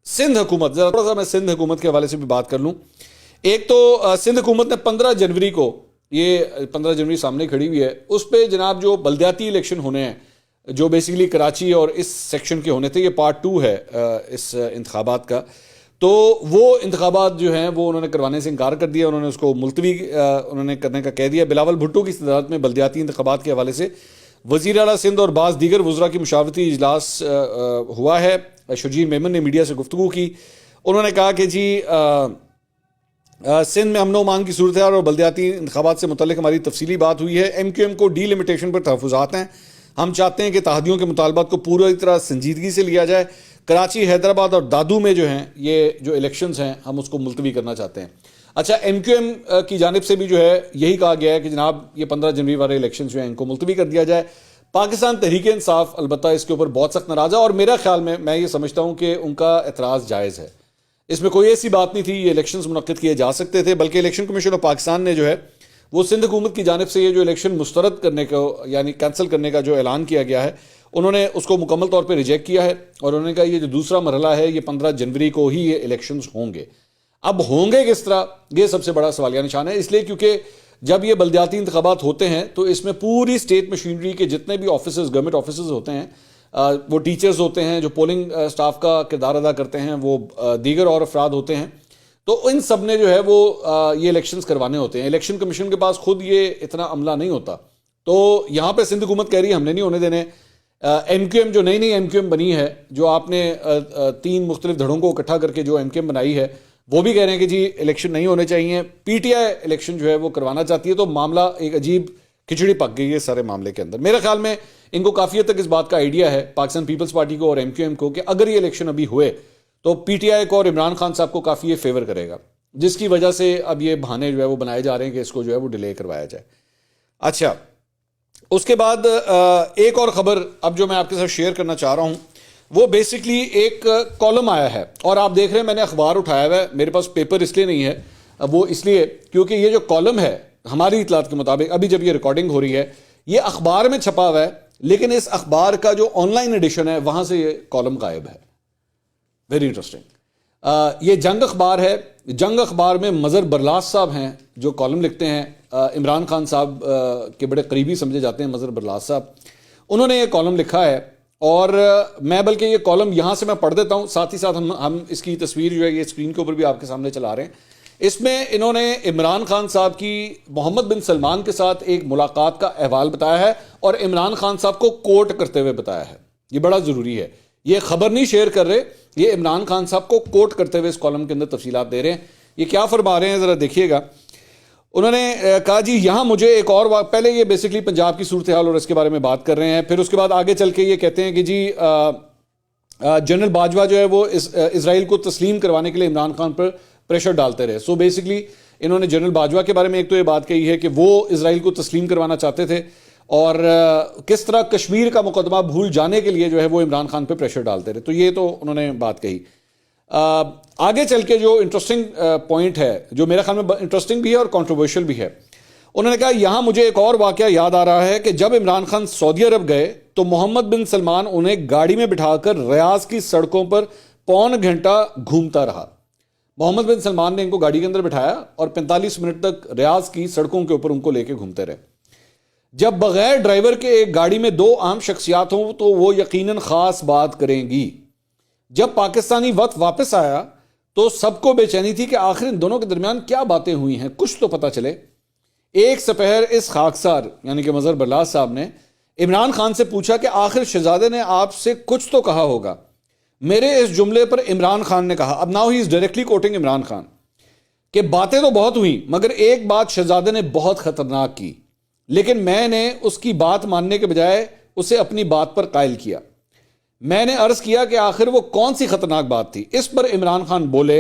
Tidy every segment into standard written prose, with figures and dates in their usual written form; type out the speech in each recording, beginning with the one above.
سندھ حکومت، ذرا تھوڑا سا میں سندھ حکومت کے حوالے سے بھی بات کر لوں. ایک تو سندھ حکومت نے 15 جنوری کو، یہ 15 جنوری سامنے کھڑی ہوئی ہے، اس پہ جناب جو بلدیاتی الیکشن ہونے ہیں جو بیسیکلی کراچی اور اس سیکشن کے ہونے تھے، یہ پارٹ 2 ہے اس انتخابات کا، تو وہ انتخابات جو ہیں وہ انہوں نے کروانے سے انکار کر دیا. انہوں نے اس کو ملتوی انہوں نے کرنے کا کہہ دیا. بلاول بھٹو کی صدارت میں بلدیاتی انتخابات کے حوالے سے وزیر اعلیٰ سندھ اور بعض دیگر وزراء کی مشاورتی اجلاس ہوا ہے. شرجیل میمن نے میڈیا سے گفتگو کی. انہوں نے کہا کہ جی سندھ میں امن و امان کی صورتحال اور بلدیاتی انتخابات سے متعلق ہماری تفصیلی بات ہوئی ہے. ایم کیو ایم کو ڈی لمیٹیشن پر تحفظات ہیں. ہم چاہتے ہیں کہ تحادیوں کے مطالبات کو پوری طرح سنجیدگی سے لیا جائے. کراچی، حیدرآباد اور دادو میں جو ہیں یہ جو الیکشنز ہیں ہم اس کو ملتوی کرنا چاہتے ہیں. اچھا، ایم کیو ایم کی جانب سے بھی جو ہے یہی کہا گیا ہے کہ جناب یہ 15 جنوری والے الیکشنز جو ہیں ان کو ملتوی کر دیا جائے. پاکستان تحریک انصاف البتہ اس کے اوپر بہت سخت ناراض ہے، اور میرا خیال میں یہ سمجھتا ہوں کہ ان کا اعتراض جائز ہے. اس میں کوئی ایسی بات نہیں تھی، یہ الیکشنز منعقد کیے جا سکتے تھے، بلکہ الیکشن کمیشن آف پاکستان نے جو ہے وہ سندھ حکومت کی جانب سے یہ جو الیکشن مسترد کرنے کا یعنی کینسل کرنے کا جو اعلان کیا گیا ہے، انہوں نے اس کو مکمل طور پہ ریجیکٹ کیا ہے، اور انہوں نے کہا یہ جو دوسرا مرحلہ ہے یہ 15 جنوری کو ہی یہ الیکشنز ہوں گے. اب ہوں گے کس طرح، یہ سب سے بڑا سوالیہ نشان ہے. اس لیے کیونکہ جب یہ بلدیاتی انتخابات ہوتے ہیں تو اس میں پوری اسٹیٹ مشینری کے جتنے بھی آفیسز، گورنمنٹ آفیسز ہوتے ہیں، وہ ٹیچرز ہوتے ہیں جو پولنگ سٹاف کا کردار ادا کرتے ہیں، وہ دیگر اور افراد ہوتے ہیں، تو ان سب نے جو ہے وہ یہ الیکشنز کروانے ہوتے ہیں. الیکشن کمیشن کے پاس خود یہ اتنا عملہ نہیں ہوتا. تو یہاں پہ سندھ حکومت کہہ رہی ہے ہم نے نہیں ہونے دینے. ایم کیو ایم جو نئی ایم کیو ایم بنی ہے، جو آپ نے 3 مختلف دھڑوں کو اکٹھا کر کے جو ایم کیو ایم بنائی ہے، وہ بھی کہہ رہے ہیں کہ جی الیکشن نہیں ہونے چاہیے. پی ٹی آئی الیکشن جو ہے وہ کروانا چاہتی ہے. تو معاملہ ایک عجیب کھچڑی پک گئی ہے سارے معاملے کے اندر. میرے خیال میں ان کو کافی حد تک اس بات کا آئیڈیا ہے، پاکستان پیپلز پارٹی کو اور ایم کیو ایم کو، کہ اگر یہ الیکشن ابھی ہوئے تو پی ٹی آئی کو اور عمران خان صاحب کو کافی یہ فیور کرے گا، جس کی وجہ سے اب یہ بہانے جو ہے وہ بنائے جا رہے ہیں کہ اس کو جو ہے وہ ڈیلے کروایا جائے. اچھا، اس کے بعد ایک اور خبر اب جو میں آپ کے ساتھ شیئر کرنا چاہ رہا ہوں، وہ بیسکلی ایک کالم آیا ہے، اور آپ دیکھ رہے ہیں میں نے اخبار اٹھایا ہوا ہے. میرے پاس پیپر اس لیے نہیں ہے، وہ اس لیے کیونکہ یہ جو کالم ہے ہماری اطلاعات کے مطابق ابھی جب یہ ریکارڈنگ ہو رہی ہے یہ اخبار میں چھپا ہوا ہے، لیکن اس اخبار کا جو آن لائن ایڈیشن ہے وہاں سے یہ کالم غائب ہے. Very interesting. یہ جنگ اخبار ہے. جنگ اخبار میں مظہر برلاس صاحب ہیں جو کالم لکھتے ہیں. عمران خان صاحب کے بڑے قریبی سمجھے جاتے ہیں مظہر برلاس صاحب. انہوں نے یہ کالم لکھا ہے، اور میں بلکہ یہ کالم یہاں سے میں پڑھ دیتا ہوں، ساتھ ہی ساتھ ہم اس کی تصویر جو ہے یہ اسکرین کے اوپر بھی آپ کے سامنے چلا رہے ہیں. اس میں انہوں نے عمران خان صاحب کی محمد بن سلمان کے ساتھ ایک ملاقات کا احوال بتایا ہے، اور عمران خان صاحب کو کوٹ کرتے ہوئے بتایا ہے. یہ بڑا ضروری ہے، یہ خبر نہیں شیئر کر رہے، یہ عمران خان صاحب کو کوٹ کرتے ہوئے اس کالم کے اندر تفصیلات دے رہے ہیں. یہ کیا فرما رہے ہیں ذرا دیکھیے گا. انہوں نے کہا جی یہاں مجھے ایک اور پہلے یہ بیسکلی پنجاب کی صورتحال اور اس کے بارے میں بات کر رہے ہیں، پھر اس کے بعد آگے چل کے یہ کہتے ہیں کہ جی جنرل باجوہ جو ہے وہ اسرائیل کو تسلیم کروانے کے لیے عمران خان پر پریشر ڈالتے رہے. سو بیسکلی انہوں نے جنرل باجوہ کے بارے میں ایک تو یہ بات کہی ہے کہ وہ اسرائیل کو تسلیم کروانا چاہتے تھے، اور کس طرح کشمیر کا مقدمہ بھول جانے کے لیے جو ہے وہ عمران خان پہ پریشر ڈالتے رہے. تو یہ تو انہوں نے بات کہی. آگے چل کے جو انٹرسٹنگ پوائنٹ ہے، جو میرے خیال میں انٹرسٹنگ بھی ہے اور کنٹروورشل بھی ہے، انہوں نے کہا یہاں مجھے ایک اور واقعہ یاد آ رہا ہے کہ جب عمران خان سعودی عرب گئے تو محمد بن سلمان انہیں گاڑی میں بٹھا کر ریاض کی سڑکوں پر 1.25 گھنٹہ گھومتا رہا. محمد بن سلمان نے ان کو گاڑی کے اندر بٹھایا اور 45 منٹ تک ریاض کی سڑکوں کے اوپر ان کو لے کے گھومتے رہے. جب بغیر ڈرائیور کے ایک گاڑی میں 2 عام شخصیات ہوں تو وہ یقیناً خاص بات کریں گی. جب پاکستانی وقت واپس آیا تو سب کو بے چینی تھی کہ آخر ان دونوں کے درمیان کیا باتیں ہوئی ہیں، کچھ تو پتہ چلے. ایک سپہر اس خاکسار یعنی کہ مظہر برلاس صاحب نے عمران خان سے پوچھا کہ آخر شہزادے نے آپ سے کچھ تو کہا ہوگا. میرے اس جملے پر عمران خان نے کہا، اب now he is directly quoting Imran Khan, کہ باتیں تو بہت ہوئیں مگر ایک بات شہزادے نے بہت خطرناک کی، لیکن میں نے اس کی بات ماننے کے بجائے اسے اپنی بات پر قائل کیا. میں نے عرض کیا کہ آخر وہ کون سی خطرناک بات تھی. اس پر عمران خان بولے،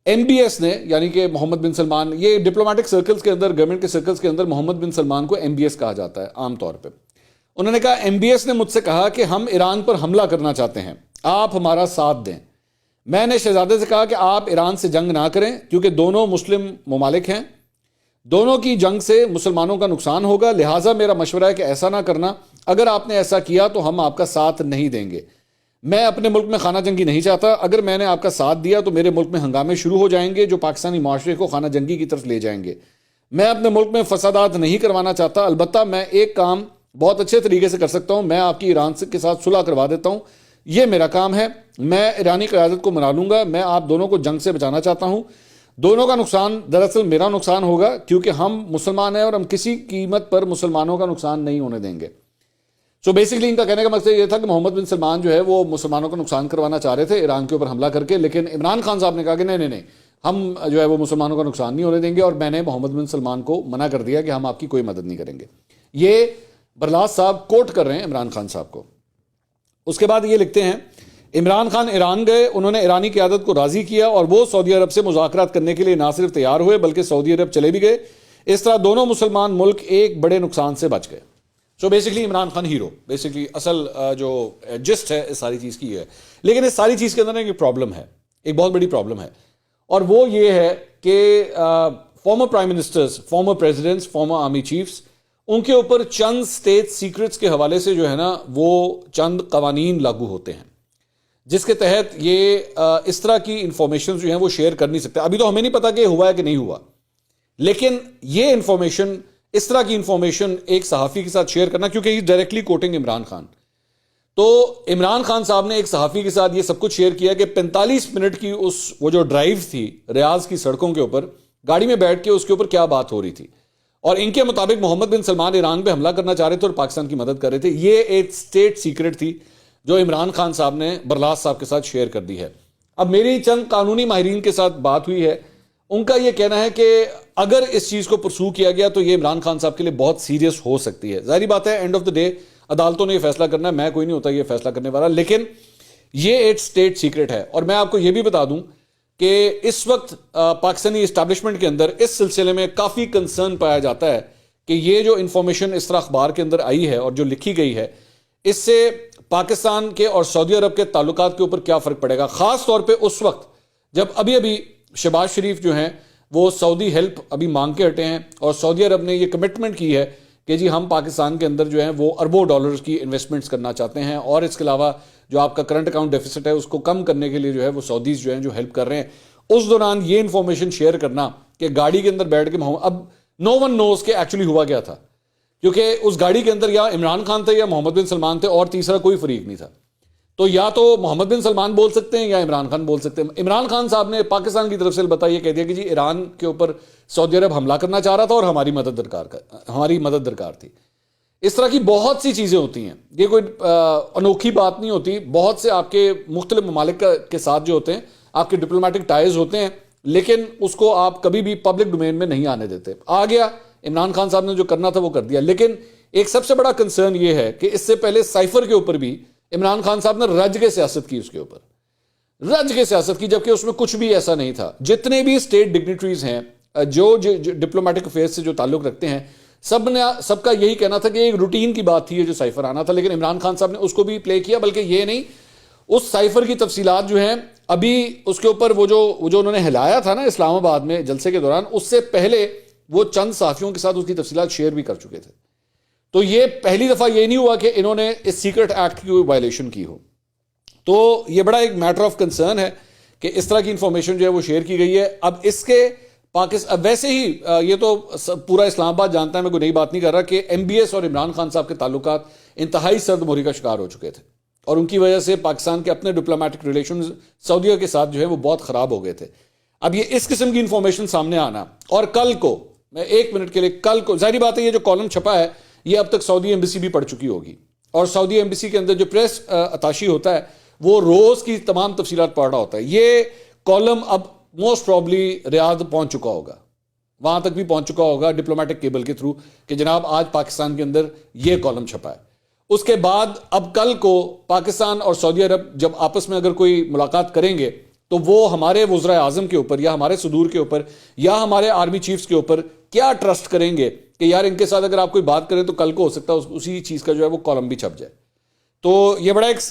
ایم بی ایس نے یعنی کہ محمد بن سلمان، یہ ڈپلومیٹک سرکلز کے اندر، گورنمنٹ کے سرکلز کے اندر محمد بن سلمان کو ایم بی ایس کہا جاتا ہے عام طور پہ. انہوں نے کہا ایم بی ایس نے مجھ سے کہا کہ ہم ایران پر حملہ کرنا چاہتے ہیں، آپ ہمارا ساتھ دیں. میں نے شہزادے سے کہا کہ آپ ایران سے جنگ نہ کریں کیونکہ دونوں مسلم ممالک ہیں، دونوں کی جنگ سے مسلمانوں کا نقصان ہوگا، لہٰذا میرا مشورہ ہے کہ ایسا نہ کرنا. اگر آپ نے ایسا کیا تو ہم آپ کا ساتھ نہیں دیں گے. میں اپنے ملک میں خانہ جنگی نہیں چاہتا. اگر میں نے آپ کا ساتھ دیا تو میرے ملک میں ہنگامے شروع ہو جائیں گے جو پاکستانی معاشرے کو خانہ جنگی کی طرف لے جائیں گے. میں اپنے ملک میں فسادات نہیں کروانا چاہتا. البتہ میں ایک کام بہت اچھے طریقے سے کر سکتا ہوں, میں آپ کی ایران کے ساتھ صلح کروا دیتا ہوں. یہ میرا کام ہے, میں ایرانی قیادت کو منا لوں گا. میں آپ دونوں کو جنگ سے بچانا چاہتا ہوں. دونوں کا نقصان دراصل میرا نقصان ہوگا کیونکہ ہم مسلمان ہیں اور ہم کسی قیمت پر مسلمانوں کا نقصان نہیں ہونے دیں گے. سو بیسکلی ان کا کہنے کا مقصد یہ تھا کہ محمد بن سلمان جو ہے وہ مسلمانوں کا نقصان کروانا چاہ رہے تھے ایران کے اوپر حملہ کر کے, لیکن عمران خان صاحب نے کہا کہ نہیں, ہم جو ہے وہ مسلمانوں کا نقصان نہیں ہونے دیں گے, اور میں نے محمد بن سلمان کو منع کر دیا کہ ہم آپ کی کوئی مدد نہیں کریں گے. یہ برلاس صاحب کوٹ کر رہے ہیں عمران خان صاحب کو. اس کے بعد یہ لکھتے ہیں, عمران خان ایران گئے, انہوں نے ایرانی قیادت کو راضی کیا اور وہ سعودی عرب سے مذاکرات کرنے کے لیے نہ صرف تیار ہوئے بلکہ سعودی عرب چلے بھی گئے. اس طرح دونوں مسلمان ملک ایک بڑے نقصان سے بچ گئے. So basically Imran Khan hero, basically اصل جو جسٹ ہے اس ساری چیز کی ہے. لیکن اس ساری چیز کے اندر ایک پرابلم ہے, ایک بہت بڑی پرابلم ہے, اور وہ یہ ہے کہ former prime ministers, former presidents, former army chiefs, ان کے اوپر چند اسٹیٹ سیکرٹس کے حوالے سے جو ہے نا وہ چند قوانین لاگو ہوتے ہیں جس کے تحت یہ اس طرح کی انفارمیشن جو ہیں وہ شیئر کر نہیں سکتے. ابھی تو ہمیں نہیں پتا کہ ہوا ہے کہ نہیں ہوا, لیکن یہ انفارمیشن, اس طرح کی انفارمیشن ایک صحافی کے ساتھ شیئر کرنا, کیونکہ ڈائریکٹلی کوٹنگ عمران خان, تو عمران خان صاحب نے ایک صحافی کے ساتھ یہ سب کچھ شیئر کیا کہ 45 منٹ کی وہ جو ڈرائیو تھی ریاض کی سڑکوں کے اوپر, گاڑی میں بیٹھ کے اس کے اوپر کیا بات ہو رہی تھی, اور ان کے مطابق محمد بن سلمان ایران پہ حملہ کرنا چاہ رہے تھے اور پاکستان کی مدد کر رہے تھے. یہ ایک اسٹیٹ سیکرٹ تھی جو عمران خان صاحب نے برلاس صاحب کے ساتھ شیئر کر دی ہے. اب میری چند قانونی ماہرین کے ساتھ بات ہوئی ہے, ان کا یہ کہنا ہے کہ اگر اس چیز کو پرسو کیا گیا تو یہ عمران خان صاحب کے لیے بہت سیریس ہو سکتی ہے. ظاہری بات ہے اینڈ آف دا ڈے عدالتوں نے یہ فیصلہ کرنا ہے, میں کوئی نہیں ہوتا یہ فیصلہ کرنے والا, لیکن یہ ایک اسٹیٹ سیکرٹ ہے. اور میں آپ کو یہ بھی بتا دوں کہ اس وقت پاکستانی اسٹیبلشمنٹ کے اندر اس سلسلے میں کافی کنسرن پایا جاتا ہے کہ یہ جو انفارمیشن اس طرح اخبار کے اندر آئی ہے اور جو لکھی گئی ہے, اس سے پاکستان کے اور سعودی عرب کے تعلقات کے اوپر کیا فرق پڑے گا, خاص طور پہ اس وقت جب ابھی شہباز شریف جو ہیں وہ سعودی ہیلپ ابھی مانگ کے ہٹے ہیں اور سعودی عرب نے یہ کمٹمنٹ کی ہے کہ جی ہم پاکستان کے اندر جو ہیں وہ اربوں ڈالرز کی انویسٹمنٹس کرنا چاہتے ہیں, اور اس کے علاوہ جو آپ کا کرنٹ اکاؤنٹ ڈیفیسٹ ہے اس کو کم کرنے کے لیے جو ہے وہ سعودیز جو ہیں جو ہیلپ کر رہے ہیں. اس دوران یہ انفارمیشن شیئر کرنا کہ گاڑی کے اندر بیٹھ کے اب نو ون نوز کہ ایکچولی ہوا کیا تھا, کیونکہ اس گاڑی کے اندر یا عمران خان تھے یا محمد بن سلمان تھے اور تیسرا کوئی فریق نہیں تھا. تو یا تو محمد بن سلمان بول سکتے ہیں یا عمران خان بول سکتے ہیں. عمران خان صاحب نے پاکستان کی طرف سے البتہ یہ کہہ دیا کہ جی ایران کے اوپر سعودی عرب حملہ کرنا چاہ رہا تھا اور ہماری مدد درکار تھی. اس طرح کی بہت سی چیزیں ہوتی ہیں, یہ کوئی انوکھی بات نہیں ہوتی. بہت سے آپ کے مختلف ممالک کے ساتھ جو ہوتے ہیں آپ کے ڈپلومیٹک ٹائز ہوتے ہیں, لیکن اس کو آپ کبھی بھی پبلک ڈومین میں نہیں آنے دیتے. آ گیا عمران خان صاحب نے جو کرنا تھا وہ کر دیا. لیکن ایک سب سے بڑا کنسرن یہ ہے کہ اس سے پہلے سائفر کے اوپر بھی عمران خان صاحب نے رج کے سیاست کی, اس کے اوپر رج کے سیاست کی, جبکہ اس میں کچھ بھی ایسا نہیں تھا. جتنے بھی اسٹیٹ ڈگنیٹریز ہیں جو ڈپلومیٹک افیئرز سے جو تعلق رکھتے ہیں, سب کا یہی کہنا تھا کہ ایک روٹین کی بات تھی جو سائفر آنا تھا, لیکن عمران خان صاحب نے اس کو بھی پلے کیا. بلکہ یہ نہیں, اس سائفر کی تفصیلات جو ہیں ابھی اس کے اوپر وہ جو انہوں نے ہلایا تھا نا اسلام آباد میں جلسے کے دوران, اس سے پہلے وہ چند صحافیوں کے ساتھ اس کی تفصیلات شیئر بھی کر چکے تھے. تو یہ پہلی دفعہ یہ نہیں ہوا کہ انہوں نے اس سیکرٹ ایکٹ کی کوئی وائلیشن کی ہو. تو یہ بڑا ایک میٹر آف کنسرن ہے کہ اس طرح کی انفارمیشن جو ہے وہ شیئر کی گئی ہے. اب اس کے ویسے ہی یہ تو پورا اسلام آباد جانتا ہے, میں کوئی نئی بات نہیں کر رہا, کہ ایم بی ایس اور عمران خان صاحب کے تعلقات انتہائی سرد موری کا شکار ہو چکے تھے, اور ان کی وجہ سے پاکستان کے اپنے ڈپلومیٹک ریلیشنز سعودیہ کے ساتھ جو ہے وہ بہت خراب ہو گئے تھے. اب یہ اس قسم کی انفارمیشن سامنے آنا, اور کل کو میں ایک منٹ کے لیے کل کو, ظاہری بات ہے یہ جو کالم چھپا ہے یہ اب تک سعودی ایمبیسی بھی پڑھ چکی ہوگی, اور سعودی ایمبیسی کے اندر جو پریس اتاشی ہوتا ہے وہ روز کی تمام تفصیلات پڑھ رہا ہوتا ہے. یہ کالم اب موسٹ پرابلی ریاض پہنچ چکا ہوگا, وہاں تک بھی پہنچ چکا ہوگا ڈپلومیٹک کیبل کے تھرو کہ جناب آج پاکستان کے اندر یہ کالم چھپا ہے. اس کے بعد اب کل کو پاکستان اور سعودی عرب جب آپس میں اگر کوئی ملاقات کریں گے تو وہ ہمارے وزراء اعظم کے اوپر یا ہمارے صدور کے اوپر یا ہمارے آرمی چیفز کے اوپر کیا ٹرسٹ کریں گے کہ یار ان کے ساتھ اگر آپ کوئی بات کریں تو کل کو ہو سکتا ہے اسی چیز کا جو ہے وہ کالم بھی چھپ جائے. تو یہ بڑا ایک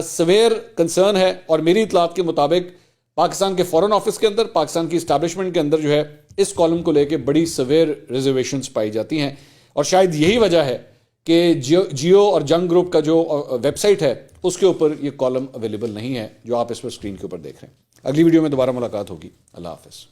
سویر کنسرن ہے, اور میری اطلاعات کے مطابق پاکستان کے فورن آفس کے اندر, پاکستان کی اسٹیبلشمنٹ کے اندر جو ہے اس کالم کو لے کے بڑی سویر ریزرویشنز پائی جاتی ہیں. اور شاید یہی وجہ ہے کہ جیو اور جنگ گروپ کا جو ویب سائٹ ہے اس کے اوپر یہ کالم اویلیبل نہیں ہے جو آپ اس پر اسکرین کے اوپر دیکھ رہے ہیں. اگلی ویڈیو میں دوبارہ ملاقات ہوگی. اللہ حافظ.